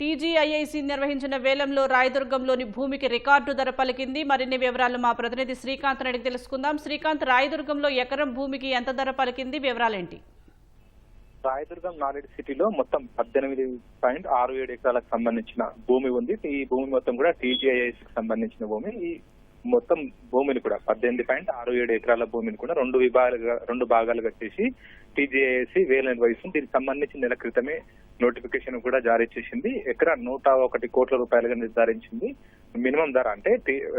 TGIIC నిర్వహించిన వేలంలో రాయదుర్గంలోని భూమికి రికార్డు ధర పలికింది. మరిన్ని వివరాలు మా ప్రతినిధి శ్రీకాంత్ అడిగి తెలుసుకుందాం. శ్రీకాంత్, రాయదుర్గంలో ఎకరం భూమికి ఎంత ధర పలికింది, వివరాలేంటి? రాయదుర్గం నాలెడ్జ్ సిటీలో మొత్తం 18.67 ఎకరాలకు సంబంధించిన భూమి ఉంది. ఈ భూమి మొత్తం కూడా టీజీఐఐసికి సంబంధించిన భూమి. ఈ మొత్తం భూమిని కూడా 18.67 ఎకరాల భూమిని కూడా రెండు భాగాలుగా చేసి టీజీఐఐసి వేలు నిర్వహిస్తుంది. దీనికి సంబంధించి నెల క్రితమే నోటిఫికేషన్ కూడా జారీ చేసింది. ఎకరా 101 కోట్ల రూపాయలుగా నిర్ధారించింది. మినిమం ధర అంటే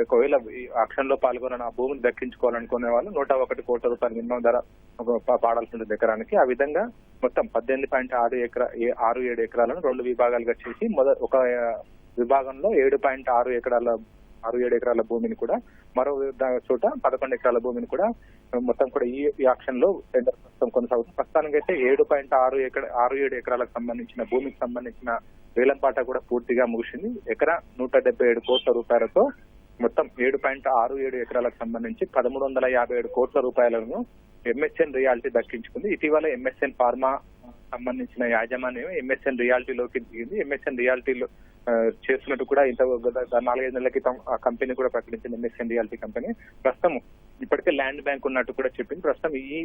ఒకవేళ ఆక్షన్ లో పాల్గొన ఆ భూమిని దక్కించుకోవాలనుకునే వాళ్ళు 101 కోట్ల రూపాయల మినిమం ధర పాడాల్సి ఉంటుంది ఎకరానికి. ఆ విధంగా మొత్తం 18.67 ఎకరాలను రెండు విభాగాలుగా చేసి ఒక విభాగంలో 7.67 ఎకరాల భూమిని కూడా, మరో చోట 11 ఎకరాల భూమిని కూడా మొత్తం కూడా ఈ ఆక్షన్ లో టెండర్ ప్రస్తుతం కొనసాగుతుంది. ప్రస్తుతానికి అయితే 7.67 ఎకరాలకు సంబంధించిన భూమికి సంబంధించిన వేలంపాట కూడా పూర్తిగా ముగిసింది. ఎకరా 177 కోట్ల రూపాయలతో మొత్తం 7.67 ఎకరాలకు సంబంధించి 1357 కోట్ల రూపాయలను ఎంఎస్ఎన్ రియాలిటీ దక్కించుకుంది. ఇటీవల ఎంఎస్ఎన్ ఫార్మా సంబంధించిన యాజమాన్యం ఎంఎస్ఎన్ రియాలిటీలోకి దిగింది. ఎంఎస్ఎన్ రియాలిటీలో చేస్తున్నట్టు కూడా ఇంత 4-5 నెలల క్రితం ఆ కంపెనీ కూడా ప్రకటించింది. ఎంఎస్ఎన్ రియాలిటీ కంపెనీ ప్రస్తుతం ఇప్పటికే ల్యాండ్ బ్యాంక్ ఉన్నట్టు కూడా చెప్పింది. ప్రస్తుతం ఈ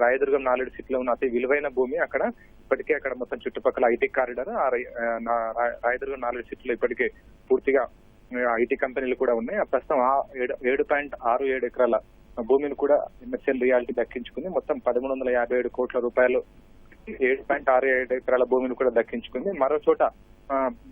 రాయదుర్గం నాలెడ్జ్ సిటీలో ఉన్న అతి విలువైన భూమి అక్కడ ఇప్పటికే అక్కడ మొత్తం చుట్టుపక్కల ఐటీ కారిడార్ రాయదుర్గం నాలెడ్జ్ సిటీలో ఇప్పటికే పూర్తిగా ఐటీ కంపెనీలు కూడా ఉన్నాయి. ప్రస్తుతం 7.67 ఎకరాల భూమిని కూడా ఎంఎస్ఎన్ రియాలిటీ దక్కించుకుంది. మొత్తం 1357 కోట్ల రూపాయలు 7.67 ఎకరాల భూమిని కూడా దక్కించుకుంది. మరో చోట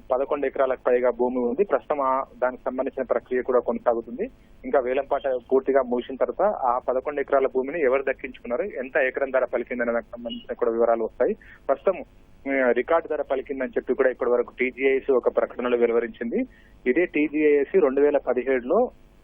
11 ఎకరాలకు పైగా భూమి ఉంది. ప్రస్తుతం దానికి సంబంధించిన ప్రక్రియ కూడా కొనసాగుతుంది. ఇంకా వేలంపాట పూర్తిగా ముగిసిన తర్వాత ఆ 11 ఎకరాల భూమిని ఎవరు దక్కించుకున్నారు, ఎంత ఎకరం ధర పలికిందనే దానికి సంబంధించిన కూడా వివరాలు వస్తాయి. ప్రస్తుతం రికార్డు ధర పలికిందని చెప్పి కూడా ఇప్పటి వరకు టీజీఐసి ఒక ప్రకటనలో వెలువరించింది. ఇదే టీజీఐసి 2017లో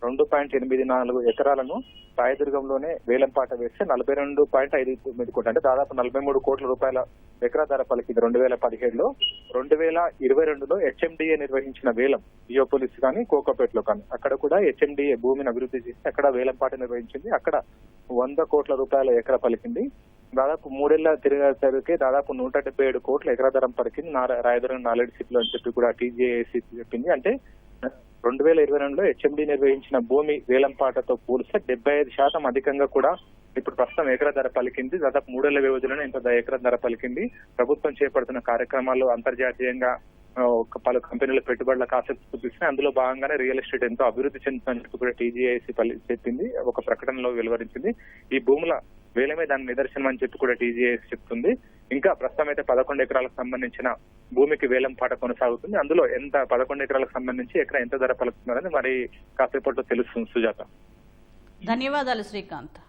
2.84 ఎకరాలను రాయదుర్గంలోనే వేలంపాట వేస్తే 42.59 కోట్లు అంటే దాదాపు 43 కోట్ల రూపాయల ఎకరా ధర పలికింది 2017లో. 2022లో హెచ్ఎండిఏ నిర్వహించిన వేలం జియోపోలిస్ కానీ కోకోపేటలో కానీ అక్కడ కూడా హెచ్ఎండిఏ భూమిని అభివృద్ధి చేసి అక్కడ వేలంపాట నిర్వహించింది. అక్కడ 100 కోట్ల రూపాయల ఎకరా పలికింది. దాదాపు 3 ఏళ్ల తిరిగే దాదాపు 177 కోట్ల ఎకరా ధర పలికింది రాయదుర్గం నాలెడ్జ్ సిటీలో అని చెప్పి కూడా టీజీఐసి చెప్పింది. అంటే 2022లో హెచ్ఎండి నిర్వహించిన భూమి వేలంపాటతో పోలిస్తే 75% అధికంగా కూడా ఇప్పుడు ప్రస్తుతం ఎకరా ధర పలికింది. దాదాపు 3 ఏళ్ల వ్యవధిలోనే ఇంత ఎకరా ధర పలికింది. ప్రభుత్వం చేపడుతున్న కార్యక్రమాల్లో అంతర్జాతీయంగా పలు కంపెనీల పెట్టుబడులకు ఆసక్తి చూపిస్తున్నాయి. అందులో భాగంగానే రియల్ ఎస్టేట్ ఎంతో అభివృద్ధి చెందుతుందని చెప్పి కూడా టీజీఐసి చెప్పింది, ఒక ప్రకటనలో వెలువరించింది. ఈ భూముల వేలమే దాని నిదర్శనం అని చెప్పి కూడా టీజీఐసి చెప్తుంది. ఇంకా ప్రస్తుతం అయితే 11 ఎకరాలకు సంబంధించిన భూమికి వేలం పాట కొనసాగుతుంది. అందులో 11 ఎకరాలకు సంబంధించి ఎంత ధర పలుకుతున్నారని మరి కాసేపట్లో తెలుస్తుంది. సుజాత, ధన్యవాదాలు శ్రీకాంత్.